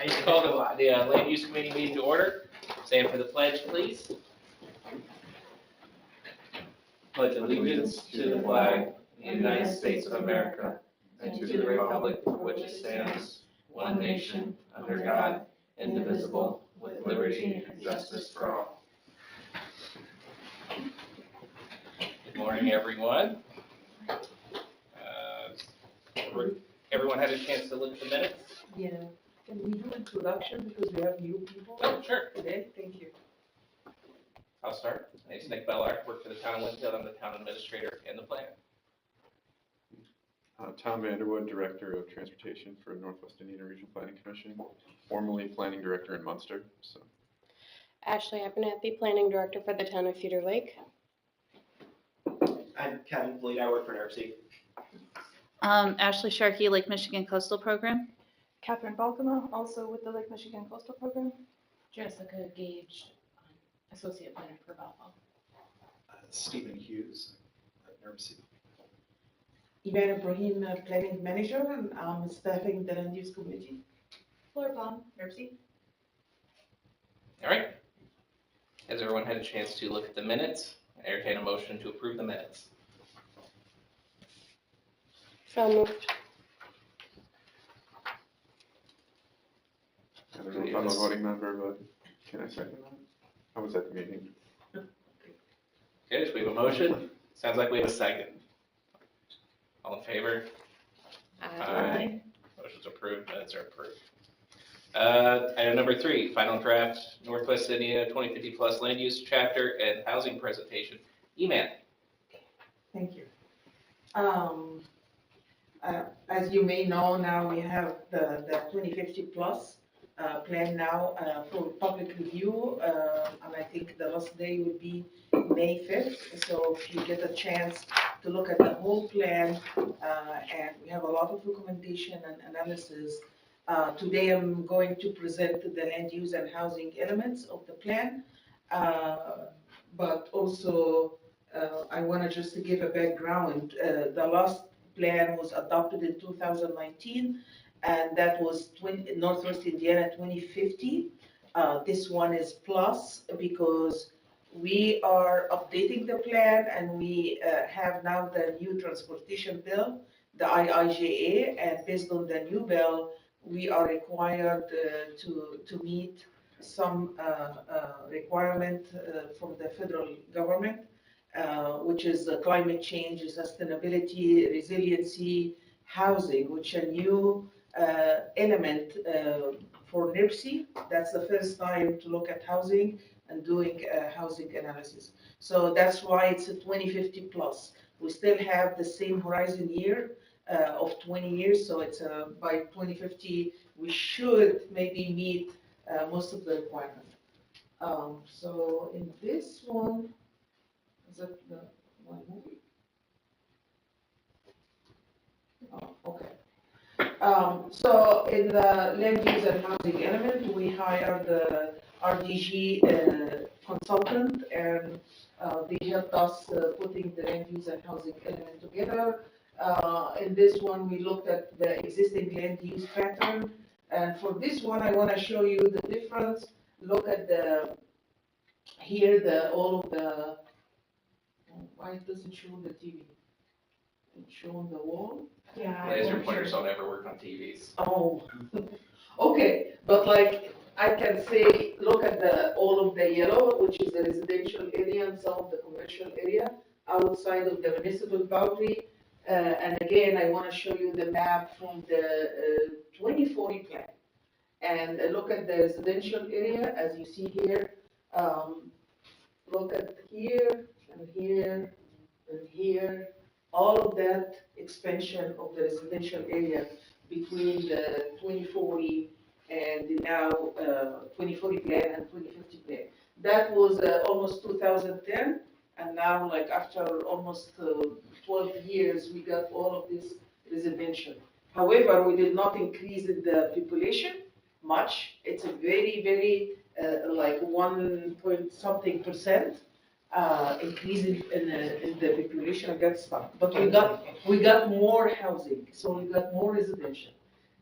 I call the Land Use Committee meeting to order. Stand for the pledge, please. Pledge allegiance to the flag of the United States of America and to the republic for which it stands, one nation, under God, indivisible, with liberty and justice for all. Good morning, everyone. Everyone had a chance to look at the minutes? Yeah. Can we do introduction because we have new people Oh, sure. today? Thank you. I'll start. My name's Nick Bellar, work for the town of Winfield. I'm the town administrator and the planner. Tom Vanderwood, Director of Transportation for Northwest Indiana Regional Planning Commission, formerly Planning Director in Munster. So, Ashley Abernathy, Planning Director for the town of Cedar Lake. I'm Kevin Fleet, I work for NERC. Ashley Sharkey, Lake Michigan Coastal Program. Catherine Balkema, also with the Lake Michigan Coastal Program. Jessica Gage, Associate Planner for Valpo. Stephen Hughes at NERC. Iman Ibrahim, Planning Manager, and I'm staffing the Land Use Committee. Flora Palm, NERC. All right. Has everyone had a chance to look at the minutes? I entertain a motion to approve the minutes. So moved. I don't know if I'm a voting member, but can I second that? I was at the meeting. Okay, so we have a motion. Sounds like we have a second. All in favor? Aye. Motion's approved, minutes are approved. Item number 3, final draft, Northwest Indiana 2050 plus land use chapter and housing presentation. E-Man. Thank you. As you may know, now we have the 2050 plus plan now for public review, and I think the last day will be May 5th. So if you get a chance to look at the whole plan, and we have a lot of recommendation and analysis. Today I'm going to present the land use and housing elements of the plan, but also I want to just give a background. The last plan was adopted in 2019, and that was Northwest Indiana 2050. This one is plus because we are updating the plan, and we have now the new transportation bill, the IIJA, and based on the new bill, we are required to meet some requirement from the federal government, which is climate change, sustainability, resiliency, housing, which a new element for NERC. That's the first time to look at housing and doing housing analysis. So that's why it's a 2050 plus. We still have the same horizon year of 20 years, so it's by 2050 we should maybe meet most of the requirements. So in this one, is it the one movie? Oh, okay. So in the land use and housing element, we hired the RDG consultant, and they helped us putting the land use and housing element together. In this one, we looked at the existing land use pattern, and for this one, I want to show you the difference. Look at all of the. Why it doesn't show the TV? It's showing the wall. Yeah. Laser pointers don't ever work on TVs. Oh, okay, but like I can say, look at all of the yellow, which is the residential area and some of the commercial area outside of the municipal boundary. And again, I want to show you the map from the 2040 plan. And look at the residential area, as you see here. Look at here and here and here. All of that expansion of the residential area between the 2040 and the now 2040 plan and 2050 plan. That was almost 2010, and now like after almost 12 years, we got all of this residential. However, we did not increase in the population much. It's a very, very like 1 point something percent increase in the population of that stuff. But we got more housing, so we got more residential.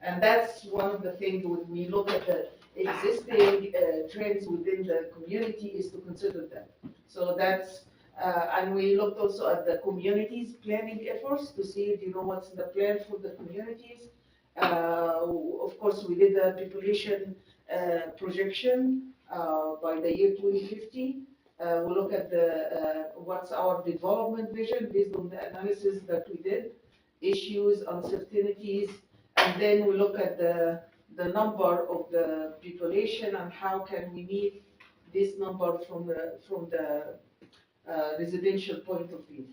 And that's one of the things when we look at the existing trends within the community is to consider that. So that's, and we looked also at the communities planning efforts to see, what's the plan for the communities. Of course, we did the population projection by the year 2050. We look at what's our development vision based on the analysis that we did, issues, uncertainties, and then we look at the number of the population and how can we meet this number from the residential point of view.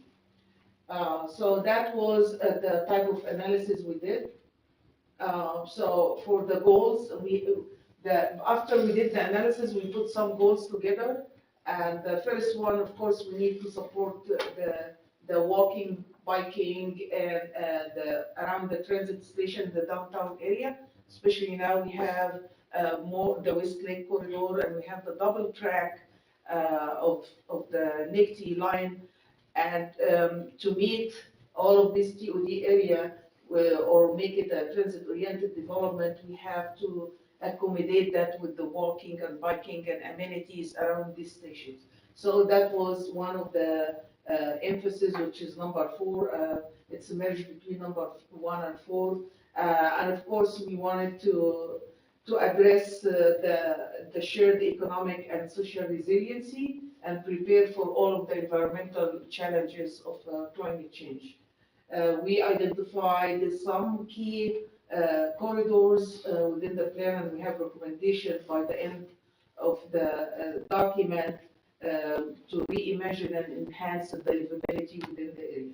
So that was the type of analysis we did. So for the goals, after we did the analysis, we put some goals together. And the first one, of course, we need to support the walking, biking, and around the transit station, the downtown area. Especially now we have more the West Lake corridor, and we have the double track of the NICTI line. And to meet all of this TOD area, or make it a transit-oriented development, we have to accommodate that with the walking and biking and amenities around these stations. So that was one of the emphasis, which is number 4. It's merged between number 1 and 4. And of course, we wanted to address the shared economic and social resiliency and prepare for all of the environmental challenges of climate change. We identified some key corridors within the plan, and we have recommendations by the end of the document to reimagine and enhance the livability within the area.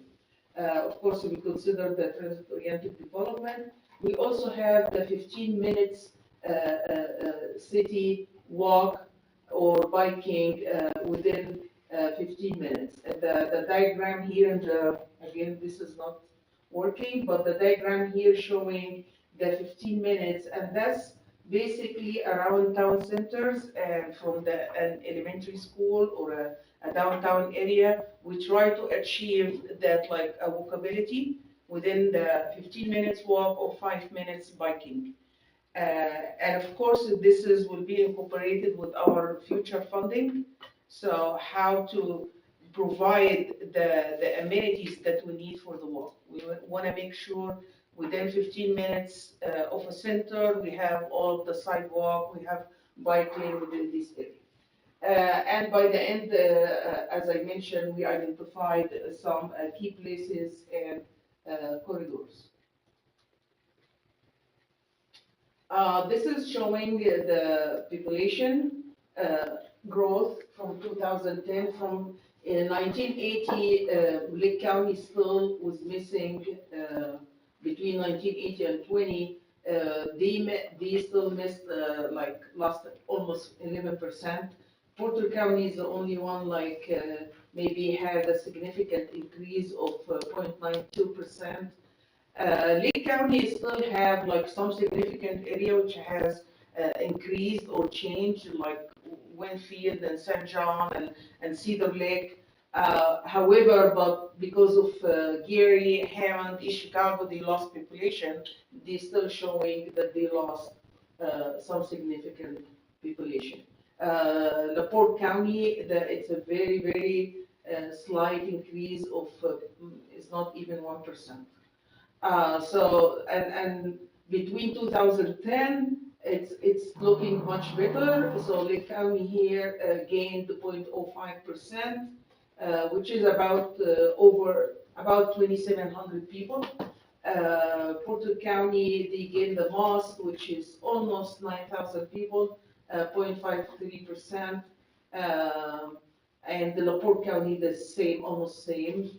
Of course, we consider the transit-oriented development. We also have the 15 minutes city walk or biking within 15 minutes. The diagram here, and again, this is not working, but the diagram here showing the 15 minutes, and that's basically around town centers and from an elementary school or a downtown area. We try to achieve that like a walkability within the 15 minutes walk or 5 minutes biking. And of course, this will be incorporated with our future funding. So how to provide the amenities that we need for the walk. We want to make sure within 15 minutes of a center, we have all the sidewalk, we have bike lane within this area. And by the end, as I mentioned, we identified some key places and corridors. This is showing the population growth from 2010. From 1980, Lake County still was missing between 1980 and 20. They still missed lost almost 11%. Porter County is the only one maybe had a significant increase of 0.92%. Lake County still have some significant area which has increased or changed, like Winfield and St. John and Cedar Lake. However, but because of Gary, Hammond, East Chicago, they lost population. They're still showing that they lost some significant population. LaPorte County, it's a very, very slight increase of, it's not even 1%. So, and between 2010, it's looking much better. So Lake County here gained 0.05%, which is about 2,700 people. Porter County, they gained the most, which is almost 9,000 people, 0.53%. And the LaPorte County, the same, almost same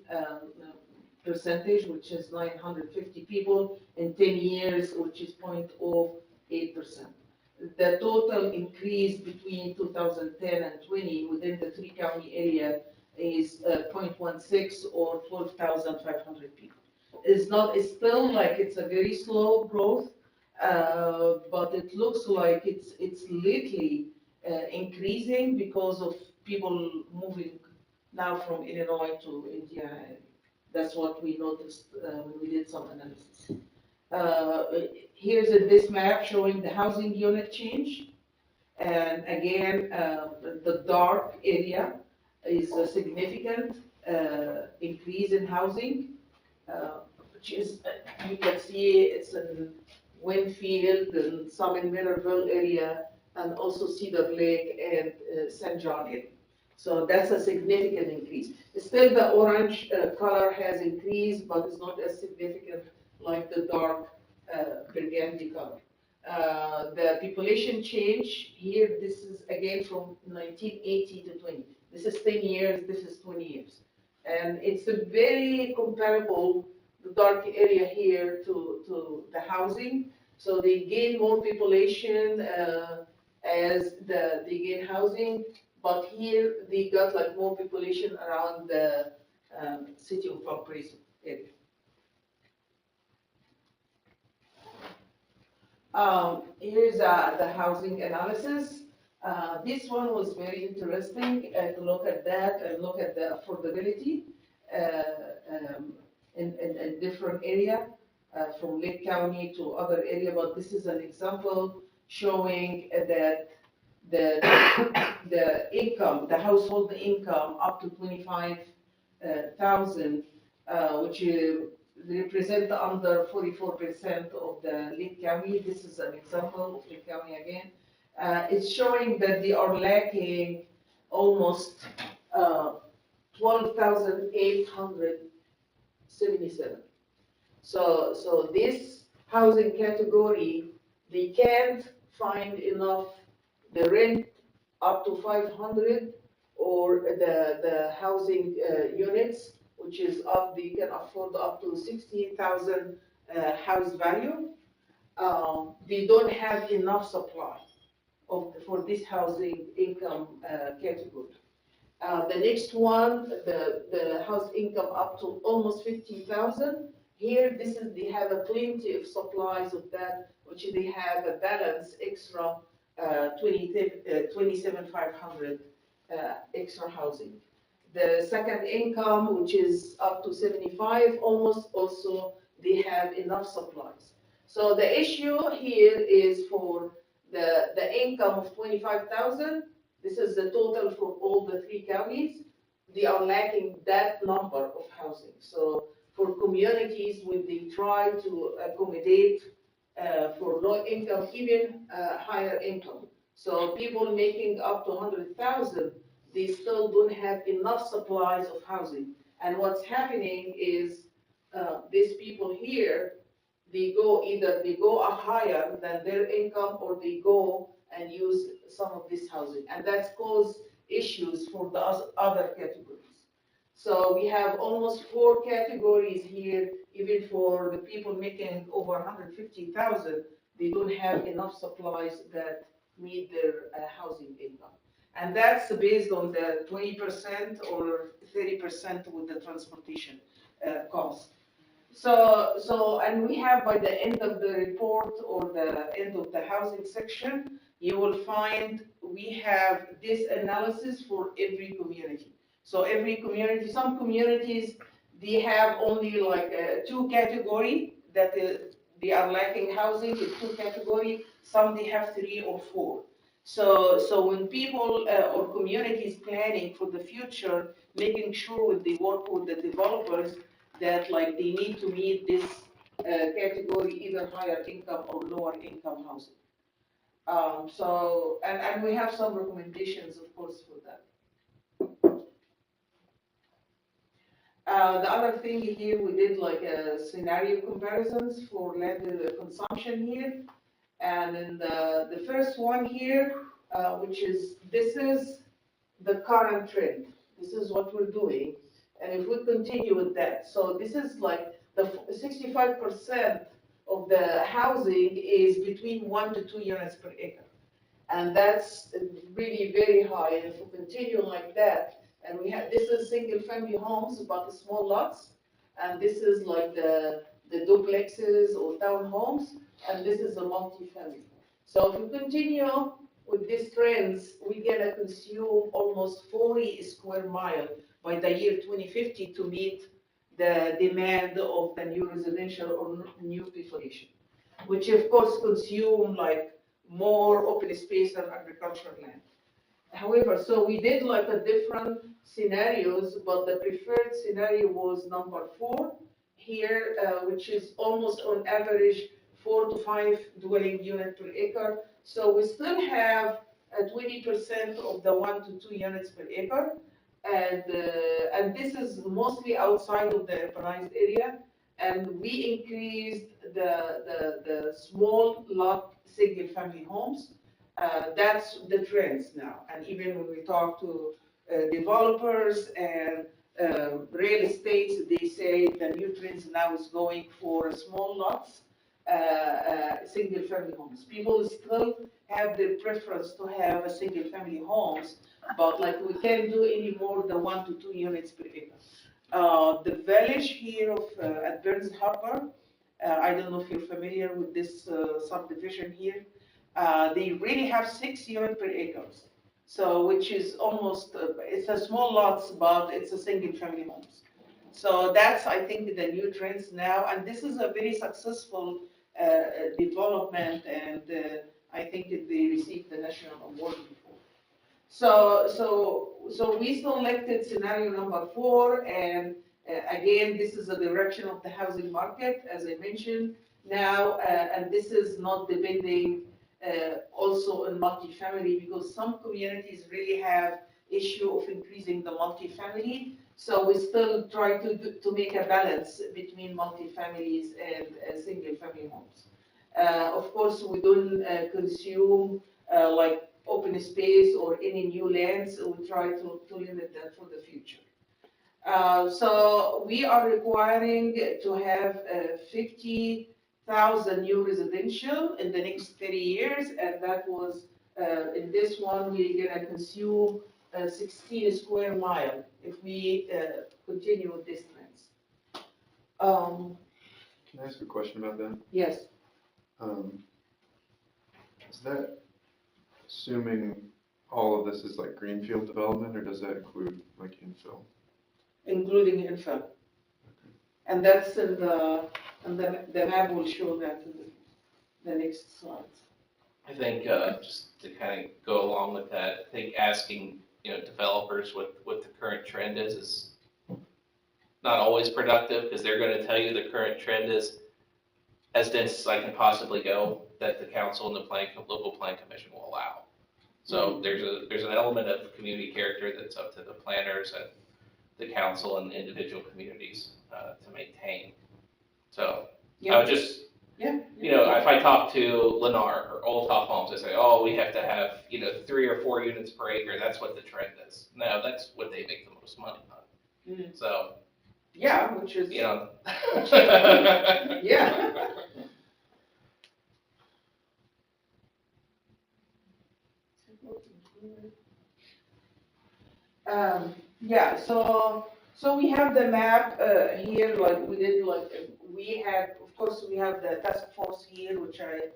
percentage, which is 950 people in 10 years, which is 0.08%. The total increase between 2010 and 20 within the 3-county area is 0.16 or 12,500 people. It's still it's a very slow growth, but it looks like it's lately increasing because of people moving now from Illinois to Indiana. That's what we noticed when we did some analysis. Here's this map showing the housing unit change. And again, the dark area is a significant increase in housing, which is, you can see it's in Winfield and some in Millerville area, and also Cedar Lake and St. John area. So that's a significant increase. Still, the orange color has increased, but it's not as significant like the dark burgundy color. The population change here, this is again from 1980 to 20. This is 10 years, this is 20 years. And it's a very comparable, the dark area here to the housing. So they gain more population as they gain housing, but here they got like more population around the city of Valparaiso area. Here's the housing analysis. This one was very interesting to look at that and look at the affordability in different area from Lake County to other area. But this is an example showing that the income, the household income up to 25,000, which represent under 44% of the Lake County. This is an example of Lake County again. It's showing that they are lacking almost 12,877. So this housing category, they can't find enough the rent up to 500 or the housing units, which is up, they can afford up to 60,000 house value. They don't have enough supply for this housing income category. The next one, the house income up to almost 50,000. Here, they have a plenty of supplies of that, which they have a balance extra 27,500 extra housing. The second income, which is up to 75, almost also they have enough supplies. So the issue here is for the income of 25,000. This is the total for all the 3 counties. They are lacking that number of housing. So for communities, when they try to accommodate for low income, even higher income. So people making up to 100,000, they still don't have enough supplies of housing. And what's happening is these people here, they go higher than their income, or they go and use some of this housing. And that's caused issues for the other categories. So we have almost 4 categories here, even for the people making over 150,000, they don't have enough supplies that meet their housing income. And that's based on the 20% or 30% with the transportation cost. So, and we have by the end of the report or the end of the housing section, you will find we have this analysis for every community. So every community, some communities, they have only like 2 category that they are lacking housing in 2 category. Some they have 3 or 4. So when people or communities planning for the future, making sure they work with the developers that like they need to meet this category, either higher income or lower income housing. So, and we have some recommendations, of course, for that. The other thing here, we did like scenario comparisons for land consumption here. And in the first one here, which is, this is the current trend. This is what we're doing. And if we continue with that, so this is like the 65% of the housing is between 1 to 2 units per acre. And that's really very high. And if we continue like that, and we have, this is single family homes, but small lots. And this is like the duplexes or townhomes. And this is a multi-family. So if we continue with these trends, we're gonna consume almost 40 square miles by the year 2050 to meet the demand of the new residential or new population. which of course consume like more open space and agricultural land. However, so we did like a different scenarios, but the preferred scenario was number 4 here, which is almost on average 4 to 5 dwelling unit per acre. So we still have 20% of the 1 to 2 units per acre, and this is mostly outside of the urbanized area. And we increased the small lot single family homes. That's the trends now. And even when we talk to developers and real estate, they say the new trends now is going for small lots, single family homes. People still have the preference to have a single family homes, but like we can't do any more than 1 to 2 units per acre. The village here of at Burns Harbor, I don't know if you're familiar with this subdivision here. They really have 6 units per acres. So, which is almost, it's a small lots, but it's a single family homes. So that's, I think, the new trends now. And this is a very successful development. And I think that they received the national award before. So we selected scenario number 4. And again, this is the direction of the housing market, as I mentioned now. And this is not depending also in multifamily, because some communities really have issue of increasing the multifamily. So we still try to make a balance between multifamilies and single family homes. Of course, we don't consume like open space or any new lands. We try to limit that for the future. So we are requiring to have 50,000 new residential in the next 30 years, and that was, in this one, we're gonna consume 16 square mile if we continue with these trends. Can I ask a question about that? Yes, Is that assuming all of this is like greenfield development, or does that include like infill? including infill. And that's in the map will show that in the next slides. I think, just to kind of go along with that, I think asking, developers what the current trend is not always productive, because they're gonna tell you the current trend is as dense as I can possibly go, that the council and the local plan commission will allow. So there's an element of community character that's up to the planners and the council and individual communities to maintain. So I would just, if I talk to Lennar or Old Top Homes, they say, oh, we have to have, 3 or 4 units per acre. That's what the trend is. No, that's what they make the most money on. So, Yeah, which is, yeah. Yeah, so we have the map here, like we did, like we had, of course, we have the task force here, which I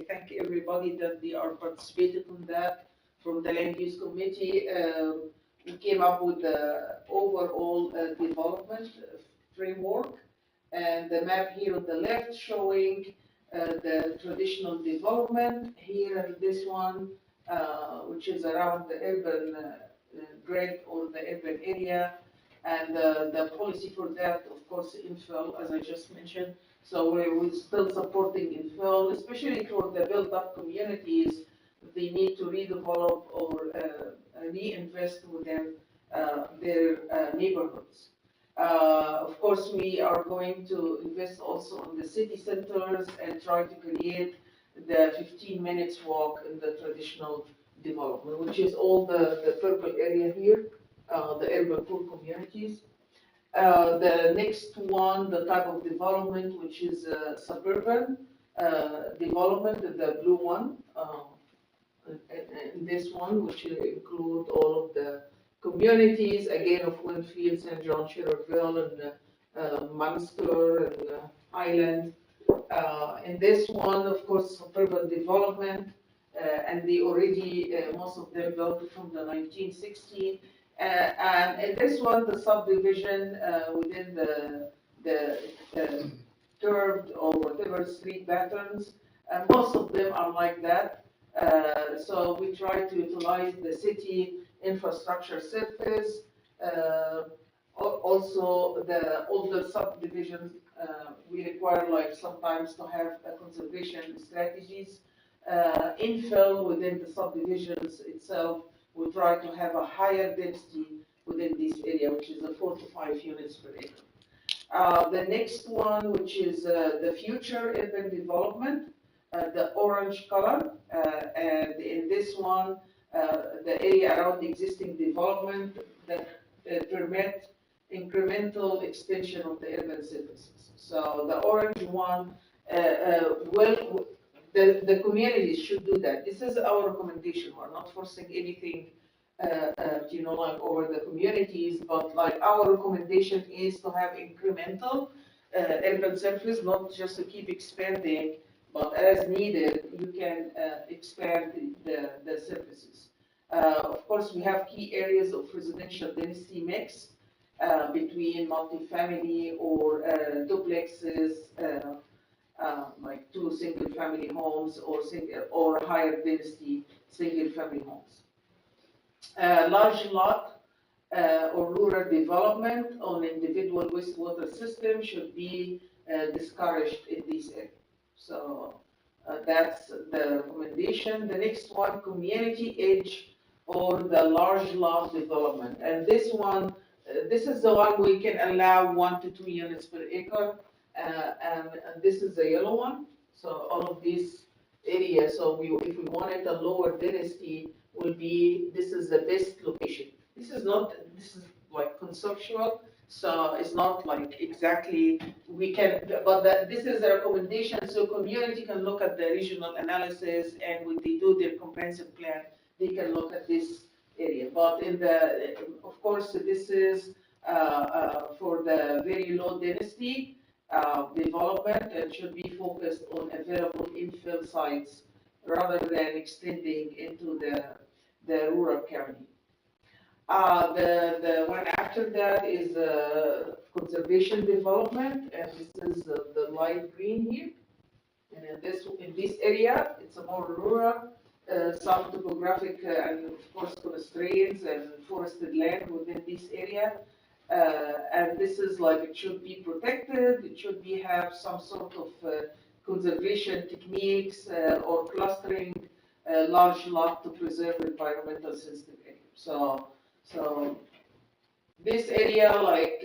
thank everybody that they are participating in that from the land use committee. We came up with the overall development framework, and the map here on the left showing the traditional development here, and this one, which is around the urban grid or the urban area, and the policy for that, of course, infill, as I just mentioned. So we're still supporting infill, especially for the built-up communities. They need to redevelop or reinvest within their neighborhoods. Of course, we are going to invest also in the city centers and try to create the 15 minutes walk in the traditional development, which is all the purple area here, the urban poor communities. The next one, the type of development, which is suburban development, the blue one, and this one, which include all of the communities, again, of Winfield, St. John, Schererville, and Munster, and Highland. In this one, of course, suburban development, and they already, most of them built from the 1960s. And in this one, the subdivision within the curved or whatever street patterns. And most of them are like that. So we try to utilize the city infrastructure surface. Also, the older subdivisions, we require like sometimes to have conservation strategies. Infill within the subdivisions itself, we try to have a higher density within this area, which is 4 to 5 units per acre. The next one, which is the future urban development, the orange color, and in this one, the area around the existing development that permit incremental extension of the urban services. So the orange one, the communities should do that. This is our recommendation. We're not forcing anything, like over the communities, but like our recommendation is to have incremental urban surface, not just to keep expanding, but as needed, you can expand the surfaces. Of course, we have key areas of residential density mix between multifamily or duplexes, like 2 single-family homes or higher density single-family homes. Large lot or rural development on individual wastewater system should be discouraged in this area. So that's the recommendation. The next one, community edge or the large lot development. And this one, this is the one we can allow 1 to 2 units per acre. And this is the yellow one. So all of these areas, so if we wanted a lower density, will be, this is the best location. This is like conceptual, so it's not like exactly we can, but this is a recommendation, so community can look at the regional analysis, and when they do their comprehensive plan, they can look at this area. But of course, this is for the very low density development, and should be focused on available infill sites rather than extending into the rural county. The one after that is conservation development, and this is the light green here. And in this area, it's a more rural, some topographic and of course constraints and forested land within this area. And this is like, it should be protected, it should have some sort of conservation techniques or clustering large lot to preserve environmental sensitive area. So this area, like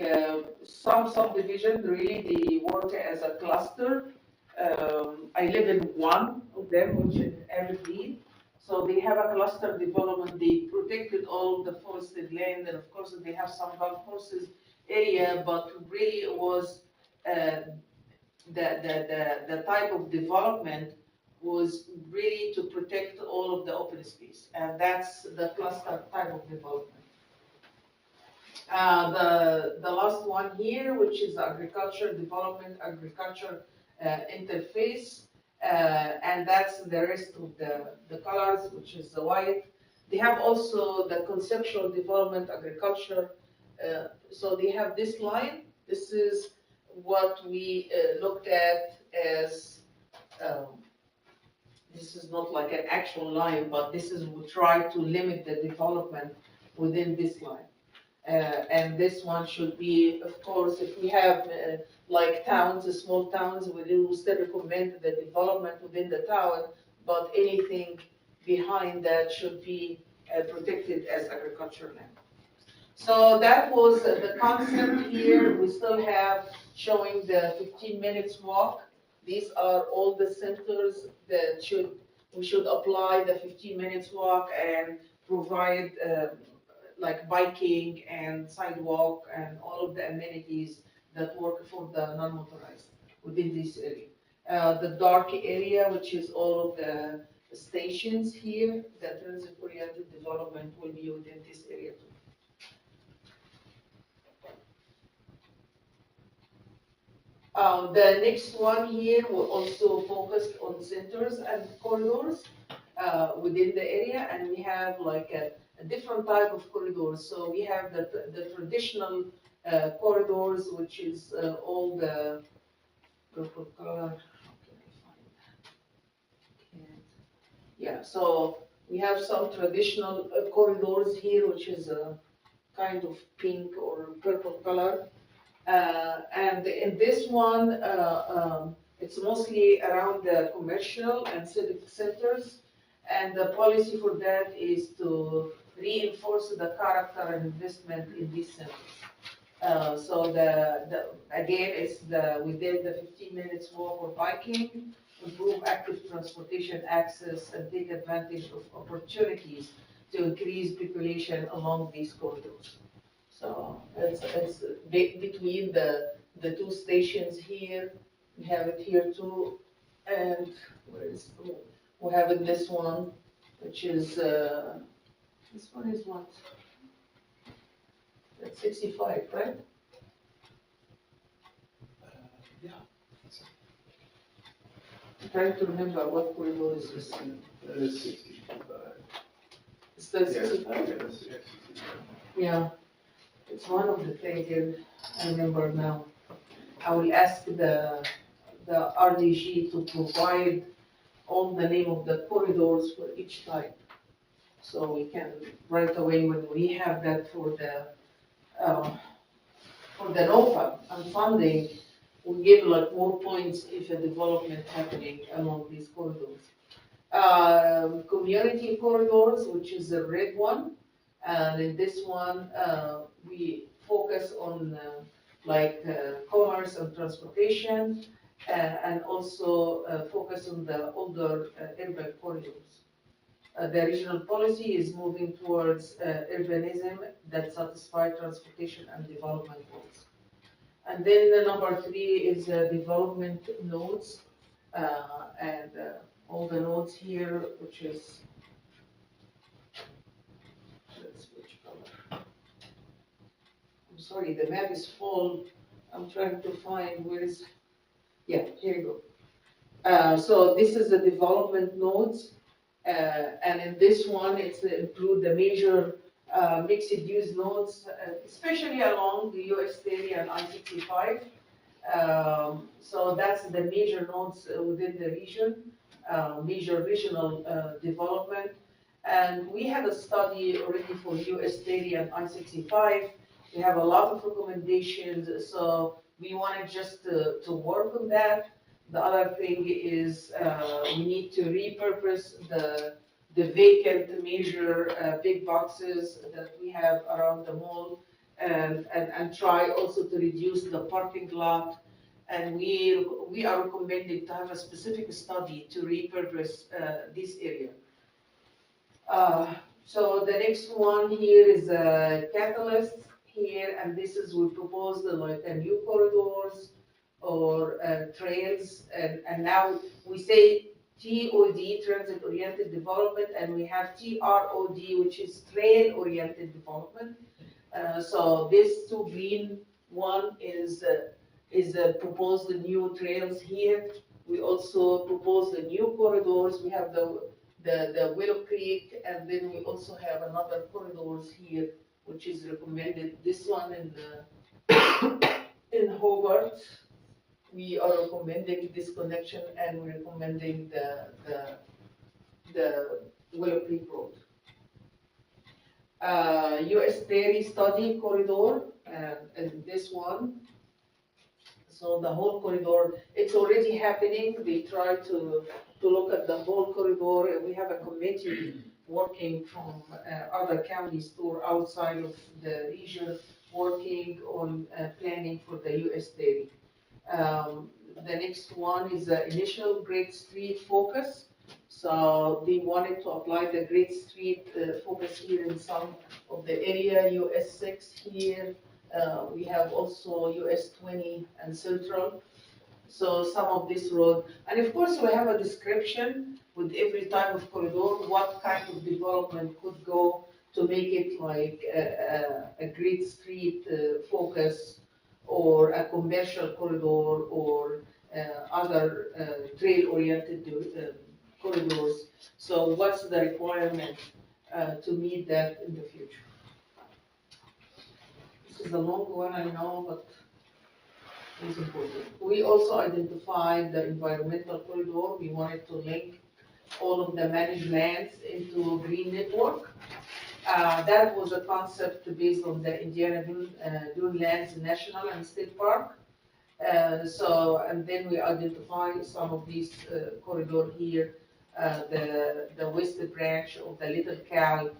some subdivision, really they work as a cluster. I live in one of them, which is Aberdeen. So they have a cluster development. They protected all the forested land, and of course they have some golf courses area. But really, it was the type of development was really to protect all of the open space, and that's the cluster type of development. The last one here, which is agriculture development, agriculture interface. And that's the rest of the colors, which is the white. They have also the conceptual development agriculture. So they have this line. This is what we looked at as, this is not like an actual line, but this is, we try to limit the development within this line. And this one should be, of course, if we have like towns, small towns, we will still recommend the development within the town, but anything behind that should be protected as agricultural land. So that was the concept here. We still have showing the 15 minutes walk. These are all the centers that we should apply the 15 minutes walk and provide like biking and sidewalk and all of the amenities that work for the non-motorized within this area. The dark area, which is all of the stations here, the transit-oriented development will be within this area too. The next one here will also focus on centers and corridors within the area, and we have like a different type of corridors. So we have the traditional corridors, which is all the purple color. How can I find that? Can't. Yeah, so we have some traditional corridors here, which is a kind of pink or purple color. And in this one, it's mostly around the commercial and civic centers. And the policy for that is to reinforce the character and investment in these centers. So again, it's within the 15 minutes walk or biking, improve active transportation access and take advantage of opportunities to increase population along these corridors. So it's between the two stations here, we have it here too, and we have it this one, which is, this one is what? That's 65, right? Yeah. I'm trying to remember what corridor is this in. That is 65. Is that 65? Yeah, that's 65. Yeah, it's one of the things here, I remember now. I will ask the RDG to provide all the name of the corridors for each type. So we can, right away, when we have that for the NOFA and funding, we give like more points if a development happening along these corridors. Community corridors, which is the red one, and in this one, we focus on commerce and transportation, and also focus on the older urban corridors. The regional policy is moving towards urbanism that satisfies transportation and development goals. And then the number 3 is development nodes, and all the nodes here, which is, let's switch color. I'm sorry, the map is full. I'm trying to find where is, yeah, here you go. So this is the development nodes. And in this one, it's include the major mixed-use nodes, especially along the US 30 and I-65. So that's the major nodes within the region, major regional development. And we have a study already for US 30 and I-65. We have a lot of recommendations, so we wanted just to work on that. The other thing is we need to repurpose the vacant major big boxes that we have around the mall, and try also to reduce the parking lot. And we are recommending to have a specific study to repurpose this area. So the next one here is a catalyst here, and this is we propose like a new corridors or trails, and now we say TOD, transit-oriented development, and we have TROD, which is trail-oriented development. So this two green one is proposed the new trails here. We also propose the new corridors. We have the Willow Creek, and then we also have another corridors here, which is recommended. This one in Hobart. We are recommending this connection, and we're recommending the Willow Creek Road. US 30 study corridor, and this one. So the whole corridor, it's already happening. They try to look at the whole corridor, and we have a committee working from other counties or outside of the region, working on planning for the US 30. The next one is the initial Great Street focus. So they wanted to apply the Great Street focus here in some of the area, US 6 here. We have also US 20 and Central. So some of this road, and of course we have a description with every type of corridor, what kind of development could go to make it like a Great Street focus, or a commercial corridor, or other trail-oriented corridors. So what's the requirement to meet that in the future? This is a long one, I know, but is important. We also identified the environmental corridor. We wanted to link all of the managed lands into a green network. That was a concept based on the Indiana Dune Lands National and State Park. And then we identify some of these corridor here, the west branch of the Little Cal,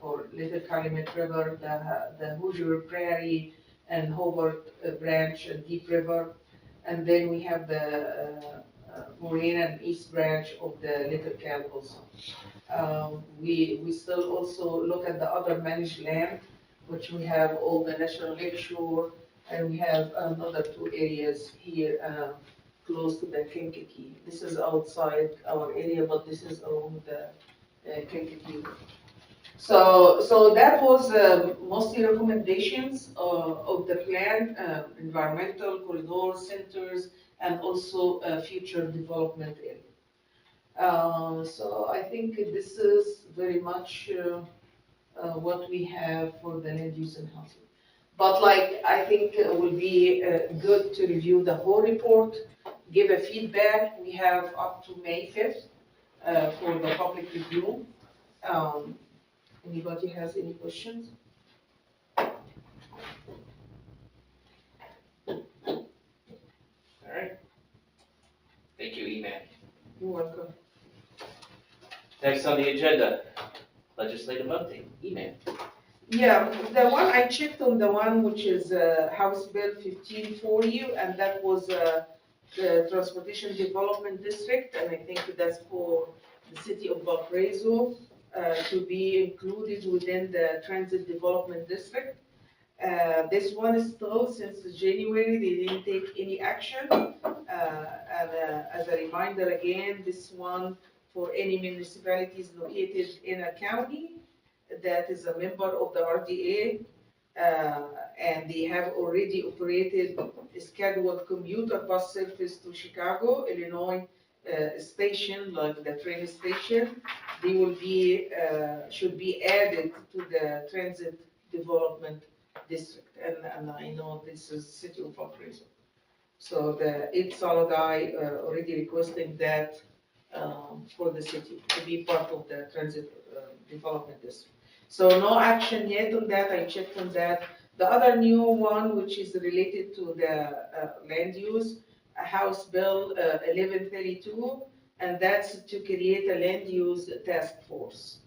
or Little Calumet River, the Hoosier Prairie and Hobart branch and Deep River. And then we have the Marina and East branch of the Little Cal also. We still also look at the other managed land, which we have all the National Lake Shore, and we have another two areas here close to the Kankakee. This is outside our area, but this is along the Kankakee. So that was mostly recommendations of the plan, environmental corridor centers, and also future development area. So I think this is very much what we have for the land use and housing. But like, I think it will be good to review the whole report, give a feedback. We have up to May 5th for the public review. Anybody has any questions? All right. Thank you, E-Man. You're welcome. Next on the agenda, legislative update, E-Man. Yeah, the one I checked on the one which is House Bill 1540, and that was the Transportation Development District, and I think that's for the city of Valparaiso to be included within the Transit Development District. This one is still, since January, they didn't take any action. And as a reminder again, this one for any municipalities located in a county that is a member of the RDA, and they have already operated a scheduled commuter bus service to Chicago, Illinois station, like the train station. They will be, should be added to the Transit Development District, and I know this is City of Valparaiso. So the Ed Solidai already requesting that for the city to be part of the Transit Development District. So no action yet on that. I checked on that. The other new one, which is related to the land use, House Bill 1132, and that's to create a land use task force.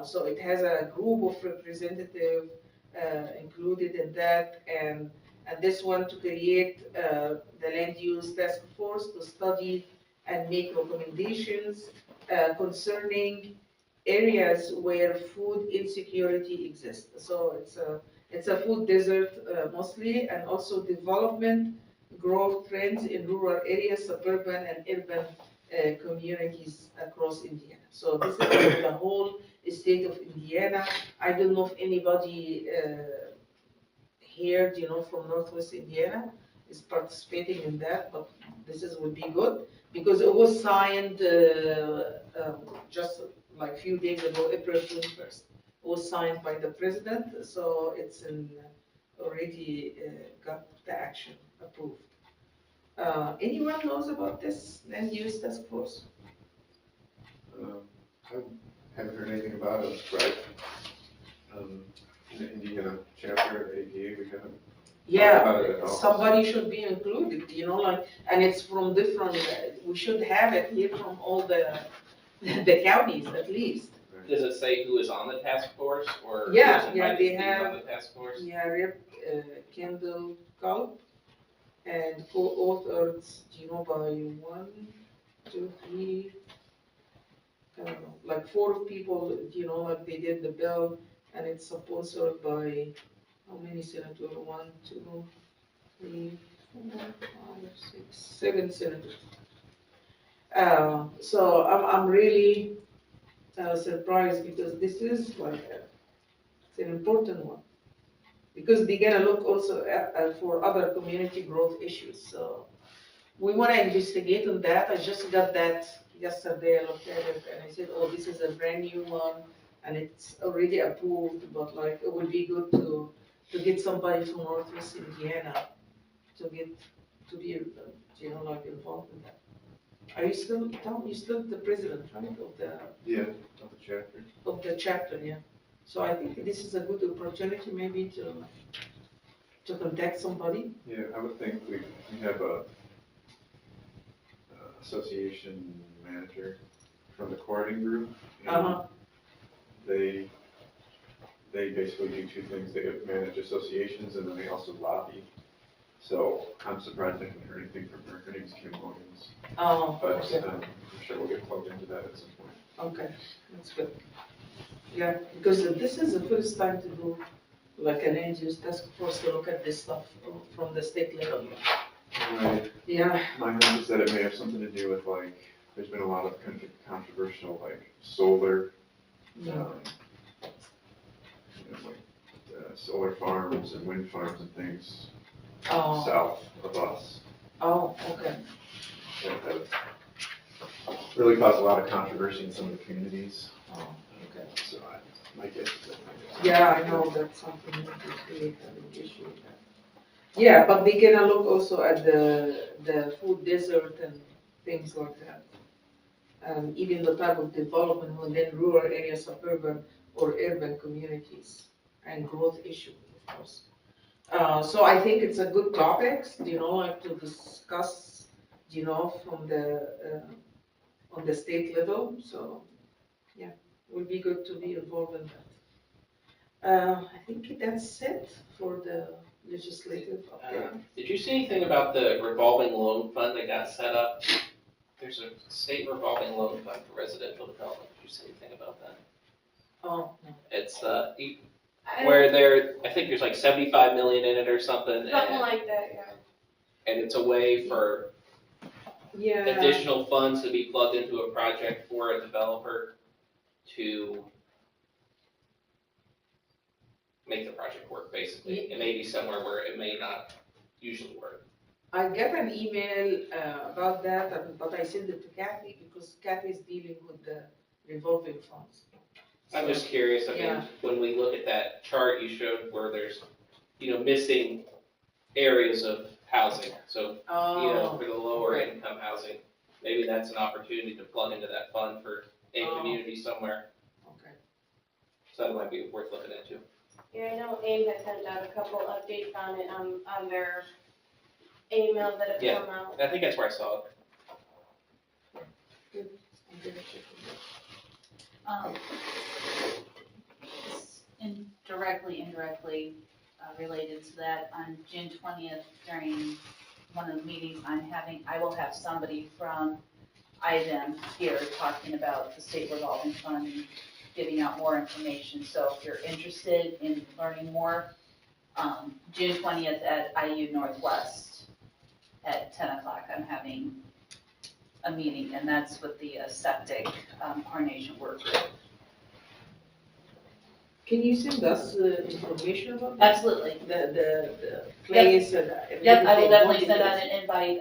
So it has a group of representatives included in that, and this one to create the land use task force to study and make recommendations concerning areas where food insecurity exists. So it's a food desert mostly, and also development growth trends in rural areas, suburban and urban communities across Indiana. So this is the whole state of Indiana. I don't know if anybody here, from Northwest Indiana is participating in that, but this would be good because it was signed just like a few days ago, April 21st. It was signed by the president, so it's already got the action approved. Anyone knows about this land use task force? I haven't heard anything about it, right? The Indiana chapter of ADA, we haven't. Yeah, somebody should be included, and it's from different, we should have it here from all the counties at least. Does it say who is on the task force, or Yeah, who's yeah, invited they to be have- on the task force? Yeah, Rep. Kendall Culp, and co-authored, by 1, 2, 3, I don't know, like 4 people, like they did the bill, and it's sponsored by, how many senators? 1, 2, 3, 4, 5, 6, 7 senators. So I'm really surprised because this is like it's an important one because they're gonna look also for other community growth issues. So we want to investigate on that. I just got that yesterday. I looked at it and I said, oh, this is a brand new one and it's already approved. But like it would be good to get somebody from Northwest Indiana to get, to be, you know, like involved in that. Are you still, Tom, you still the president, right, Yeah, of the chapter. of the chapter, yeah? So I think this is a good opportunity maybe to contact somebody. Yeah, I would think we have a association manager from the courting group. and Uh-huh. They basically do two things. They manage associations and then they also lobby. So I'm surprised I haven't heard anything from her. Her name's Kim Williams. Oh, But okay, I'm sure we'll get plugged into that at some point. okay, that's good. Yeah, because this is the first time to do like an land use task force to look at this stuff from the state level. Right. Yeah, My hunch is that it may have something to do with like, there's been a lot of controversial like solar, yeah, solar farms and wind farms and things oh, south of us. oh, okay, That have really caused a lot of controversy in some of the communities. oh, okay. So my guess is that might be. Yeah, I know that's something that is really having issue with that. Yeah, but we can look also at the food desert and things like that. Even the type of development within rural areas, suburban or urban communities, and growth issue, of course. So I think it's a good topic, you know, like to discuss, you know, from on the state level. So, yeah, it would be good to be involved in that. I think that's it for the legislative update. Did you see anything about the revolving loan fund that got set up? There's a state revolving loan fund for residential development. Did you see anything about that? Oh, no. It's, where I think there's like 75 million in it or something. Something and- like that, yeah. And it's a way for Yeah, additional funds to be plugged into a project for a developer to make the project work, basically. It may be somewhere where it may not usually work. I got an email about that, but I sent it to Kathy because Kathy is dealing with the revolving funds. I'm just curious, I mean, Yeah. when we look at that chart you showed where there's, missing areas of housing, so, Oh, for the lower income housing, maybe that's an opportunity to plug into that fund for a Oh. community somewhere, okay. so that might be worth looking into. Yeah, I know AIM has sent out a couple updates on it, on their email that have Yeah. come out. I think that's where I saw it. Good. I'm gonna check on that. It's indirectly related to that, on June 20th, during one of the meetings I'm having, I will have somebody from IDEM here talking about the state revolving fund and giving out more information. So if you're interested in learning more, June 20th at IU Northwest at 10 o'clock, I'm having a meeting, and that's with the septic coordination work group. Can you send us information about that? Absolutely. The place and everything? Yep, I will definitely what it send out is? an invite.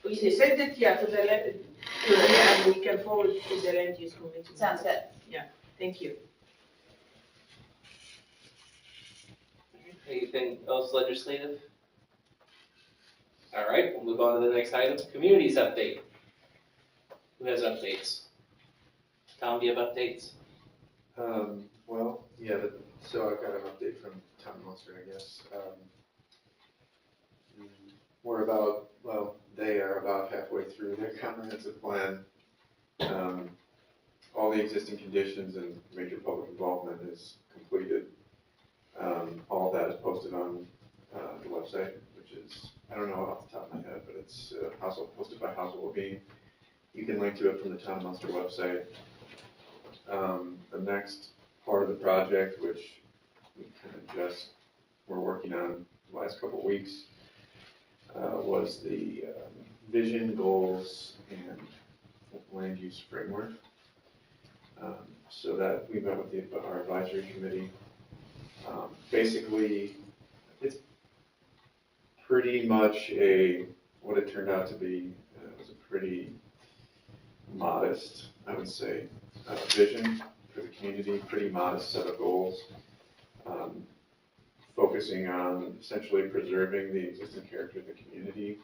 You send it, yeah, to the, and we can forward it to the land use committee. Sounds good. Thank you. Anything else legislative? All right, we'll move on to the next item, communities update. Who has updates? Tom, do you have updates? Well, yeah, so I've got an update from Town Monster, I guess. They are about halfway through their comprehensive plan. All the existing conditions and major public involvement is completed. All of that is posted on the website, which is, I don't know off the top of my head, but it's posted by House of Levine. You can link to it from the Town Monster website. The next part of the project, which we kind of just were working on the last couple of weeks, was the vision, goals, and land use framework. So that we met with our advisory committee. Basically, it's pretty much what it turned out to be. It was a pretty modest, I would say, vision for the community, pretty modest set of goals. focusing on essentially preserving the existing character of the community.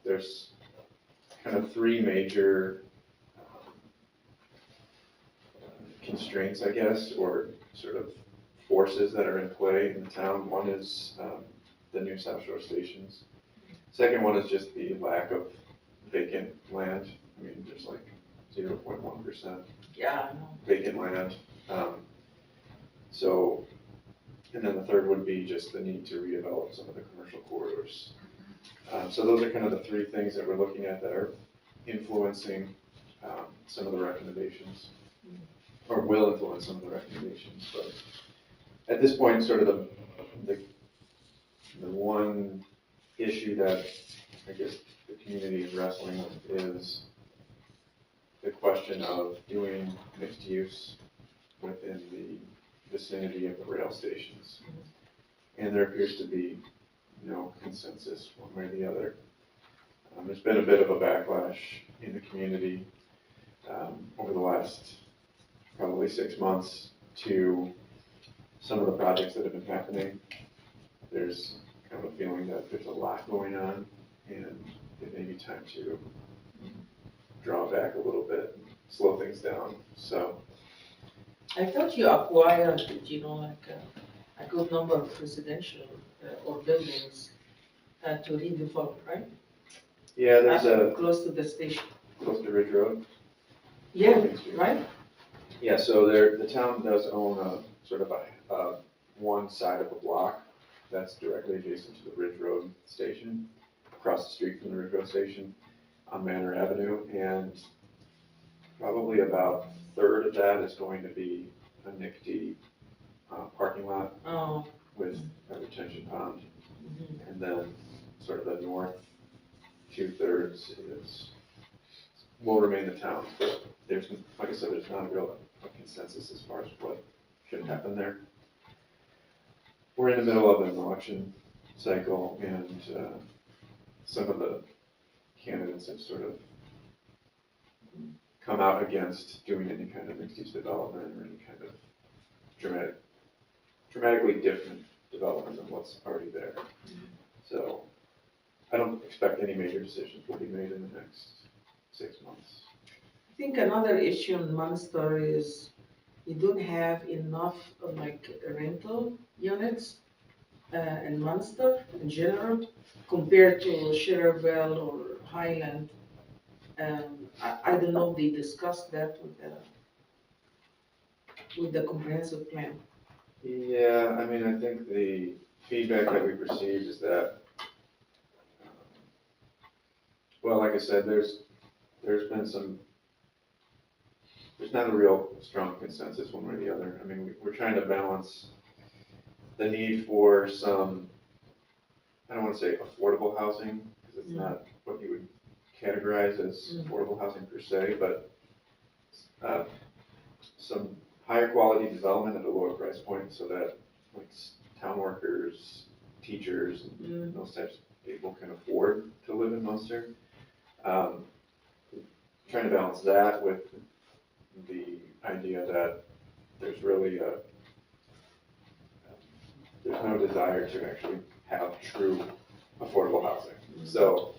There's kind of three major constraints, I guess, or sort of forces that are in play in the town. One is the new South Shore stations. Second one is just the lack of vacant land. I mean, there's like 0.1% Yeah, I know. vacant land. So, and then the third would be just the need to redevelop some of the commercial corridors. So those are kind of the three things that we're looking at that are influencing some of the recommendations, or will influence some of the recommendations. But at this point, sort of the one issue that I guess the community is wrestling with is the question of doing mixed use within the vicinity of the rail stations. And there appears to be no consensus one way or the other. There's been a bit of a backlash in the community over the last probably 6 months to some of the projects that have been happening. There's kind of a feeling that there's a lot going on and it may be time to draw back a little bit, and slow things down. So I thought you acquired, like a good number of residential or buildings to redevelop, right? yeah, there's Close to the station. close to Ridge Road. Yeah, right? Yeah, so the town does own a sort of a one side of a block that's directly adjacent to the Ridge Road station, across the street from the Ridge Road station on Manor Avenue, and probably about a third of that is going to be a NICD parking lot Oh. with a retention pond, Mhm. and then sort of the north 2/3 will remain the town, but there's, like I said, there's not a real consensus as far as what should happen there. We're in the middle of an election cycle, and some of the candidates have sort of come out against doing any kind of mixed-use development or any kind of dramatically different development than what's already there. So I don't expect any major decisions will be made in the next 6 months. I think another issue in Munster is you don't have enough rental units in Munster in general compared to Schererville or Highland. I don't know if they discussed that with the comprehensive plan. Yeah, I mean, I think the feedback that we've received is that, well, like I said, there's not a real strong consensus one way or the other. I mean, we're trying to balance the need for some, I don't want to say affordable housing, because it's not what you would categorize as affordable housing per se, but some higher quality development at a lower price point so that like town workers, teachers, and those types of people can afford to live in Munster. Trying to balance that with the idea that there's really there's no desire to actually have true affordable housing. So,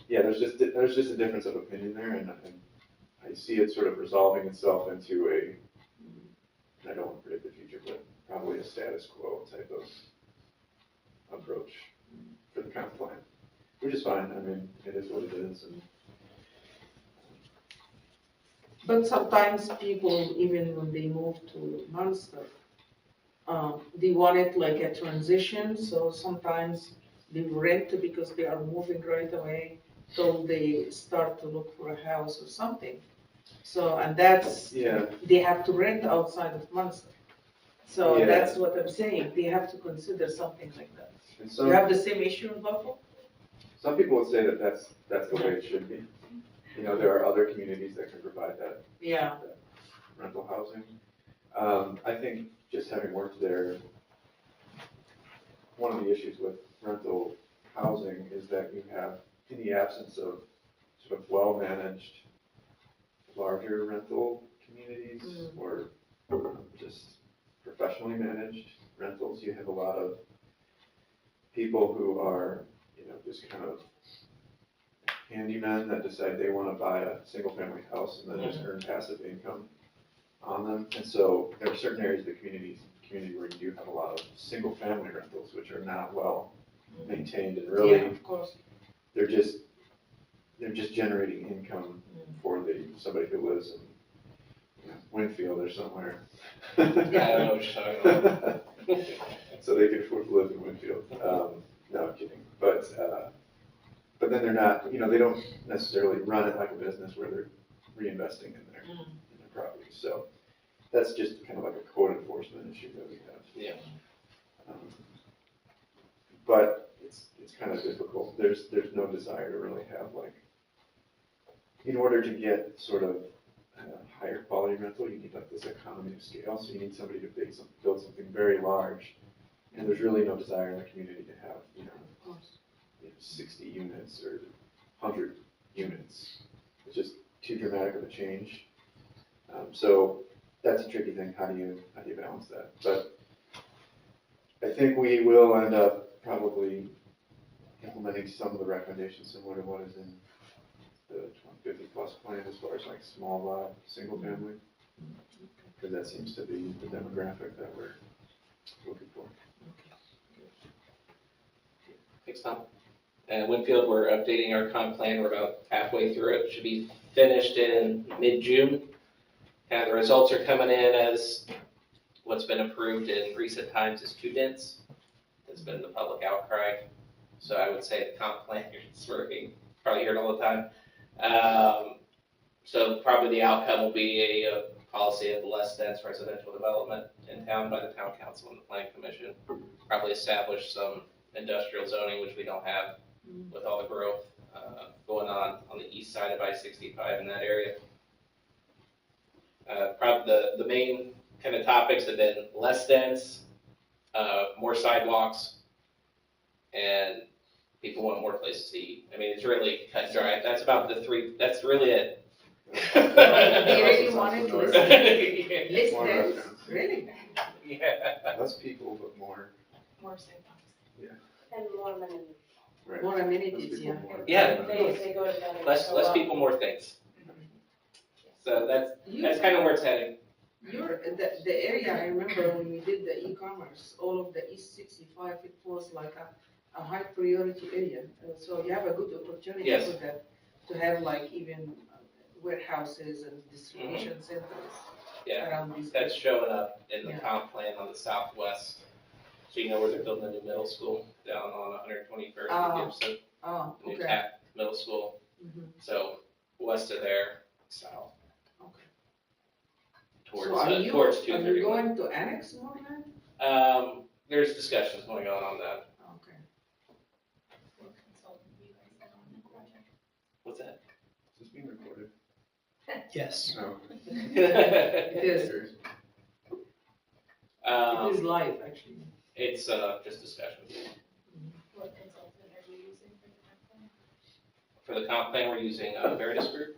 yeah, there's just a difference of opinion there, and I see it sort of resolving itself into I don't want to predict the future, but probably a status quo type of approach for the comp plan, which is fine. I mean, it is what it is. But sometimes people, even when they move to Munster, they want it like a transition, so sometimes they rent because they are moving right away till they start to look for a house or something. So, and that's, they have to rent outside of Munster. So that's what I'm saying, they have to consider something like that. And You have the same issue in Buffalo? some people would say that that's the way it should be. You know, there are other communities that can provide that rental housing. I think just having worked there, one of the issues with rental housing is that you have, in the absence of sort of well-managed, larger rental communities or just professionally managed rentals. You have a lot of people who are, just kind of handymen that decide they want to buy a single-family house and then just earn passive income on them. And so there are certain areas of the community where you do have a lot of single-family rentals, which are not well maintained and really, Yeah, of course. they're just generating income for somebody who lives in Winfield or somewhere. Yeah, I know what you're talking about. So they can afford to live in Winfield. No, I'm kidding. But then they're not, they don't necessarily run it like a business where they're reinvesting in their property. So that's just kind of like a code enforcement issue that we have. Yeah. But it's kind of difficult. There's no desire to really have in order to get sort of higher quality rental, you need this economy of scale. So you need somebody to build something very large. And there's really no desire in the community to have, 60 units or 100 units. It's just too dramatic of a change. So that's a tricky thing. How do you balance that? But I think we will end up probably implementing some of the recommendations similar to what is in the 2050 plus plan as far as small lot, single family, because that seems to be the demographic that we're looking for. Thanks, Tom. And Winfield, we're updating our comp plan. We're about halfway through it. Should be finished in mid-June. And the results are coming in as what's been approved in recent times is too dense. It's been the public outcry. So I would say the comp plan is working. Probably hear it all the time. So probably the outcome will be a policy of less dense residential development in town by the town council and the planning commission. Probably establish some industrial zoning, which we don't have with all the growth going on the east side of I-65 in that area. Probably the main kind of topics have been less dense, more sidewalks, and people want more places to eat. I mean, it's really cut and dry. That's about the three, that's really it. They really wanted to list More them, restaurants. really? Yeah. Less people, but more. More sidewalks. And more amenities. Right. More Less amenities, people, yeah. more- Yeah. They go together. Less so well. people, more things. So that's kind of where it's heading. The area, I remember when we did the e-commerce, all of the East 65, it was like a high priority area. So you have a good opportunity Yes. for that, to have even warehouses and distribution centers Yeah, around these. that's showing up in the Yeah. comp plan on the southwest. So you know where they're building a new middle school down on 121st Oh. and Gibson, Oh, new okay. TAC middle school. Mhm. So west of there, south. Okay. Towards, So are you towards 231. going to annex more land? There's discussions going on that. Okay. What consultant do you guys have on the project? What's that? Is this being recorded? Yes. No. It is, Serious? it is live, actually. It's just discussions. What consultant are you using for the comp plan? For the comp plan, we're using Veritas Group.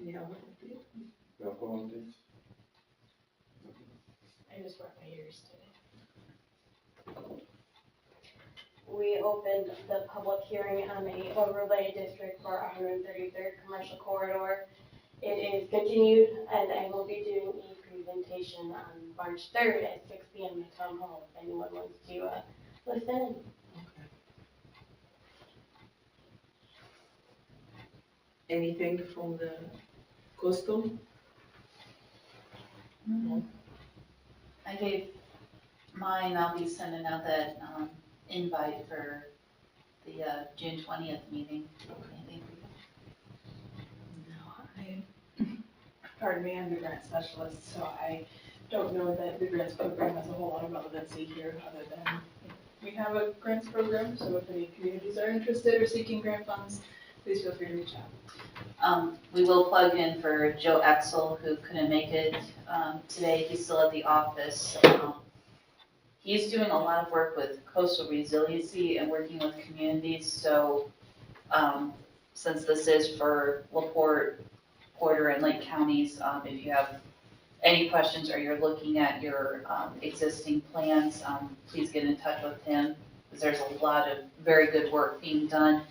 Yeah. Alcohol updates? I just brought my ears today. We opened the public hearing on a overlay district for 133rd Commercial Corridor. It is continued, and I will be doing a presentation on March 3rd at 6 p.m. at Town Hall, if anyone wants to listen. Anything from the coastal? I gave mine, I'll be sending out that invite for the June 20th meeting. Anything? No, pardon me, I'm the grant specialist, so I don't know that the grants program has a whole lot of relevancy here, other than we have a grants program, so if any communities are interested or seeking grant funds, please feel free to reach out. We will plug in for Joe Exel, who couldn't make it today. He's still at the office. He's doing a lot of work with coastal resiliency and working with communities. So since this is for LaPorte Porter and Lake counties. If you have any questions or you're looking at your existing plans, please get in touch with him, because there's a lot of very good work being done.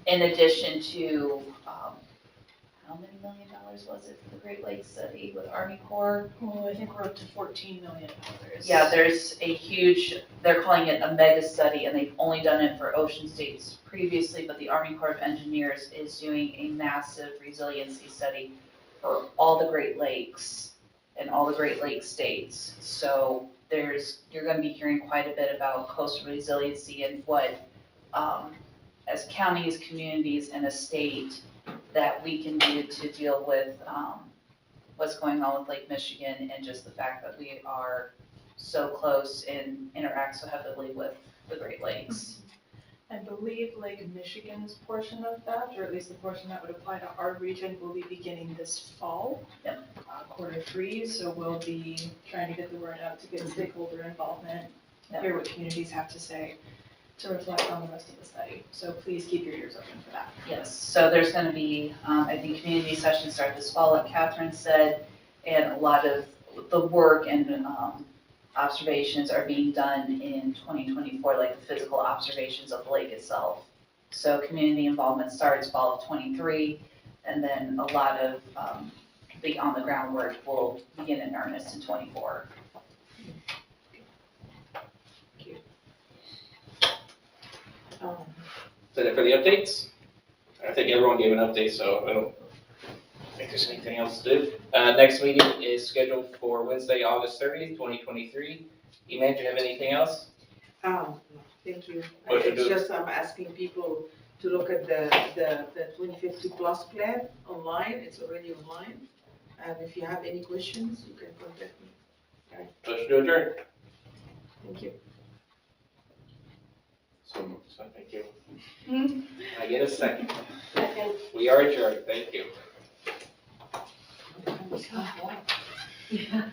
In addition to, how many $1 million was it for the Great Lakes study with Army Corps? Well, I think we're up to $14 million. Yeah, there's a huge, they're calling it a mega study, and they've only done it for ocean states previously, but the Army Corps of Engineers is doing a massive resiliency study for all the Great Lakes and all the Great Lakes states. So you're gonna be hearing quite a bit about coastal resiliency and what, as counties, communities, and a state, that we can do to deal with what's going on with Lake Michigan, and just the fact that we are so close and interact so heavily with the Great Lakes. I believe Lake Michigan's portion of that, or at least the portion that would apply to our region, will be beginning this fall. Yep. Q3, so we'll be trying to get the word out to get stakeholder involvement, Yep. hear what communities have to say, to reflect on the rest of the study. So please keep your ears open for that. Yes, so there's gonna be, I think community sessions start this fall, like Catherine said, and a lot of the work and observations are being done in 2024, like the physical observations of the lake itself. So community involvement starts fall of '23, and then a lot of the on-the-ground work will begin in earnest in '24. Is that it for the updates? I think everyone gave an update, so I don't think there's anything else to do. Next meeting is scheduled for Wednesday, August 30th, 2023. Eman, do you have anything else? No, thank you. Motion It's to- just I'm asking people to look at the 2050 plus plan online. It's already online. And if you have any questions, you can contact me. Motion to adjourn. Thank you. So So, thank you. I get a second. Second. We are adjourned. Thank you. Yeah.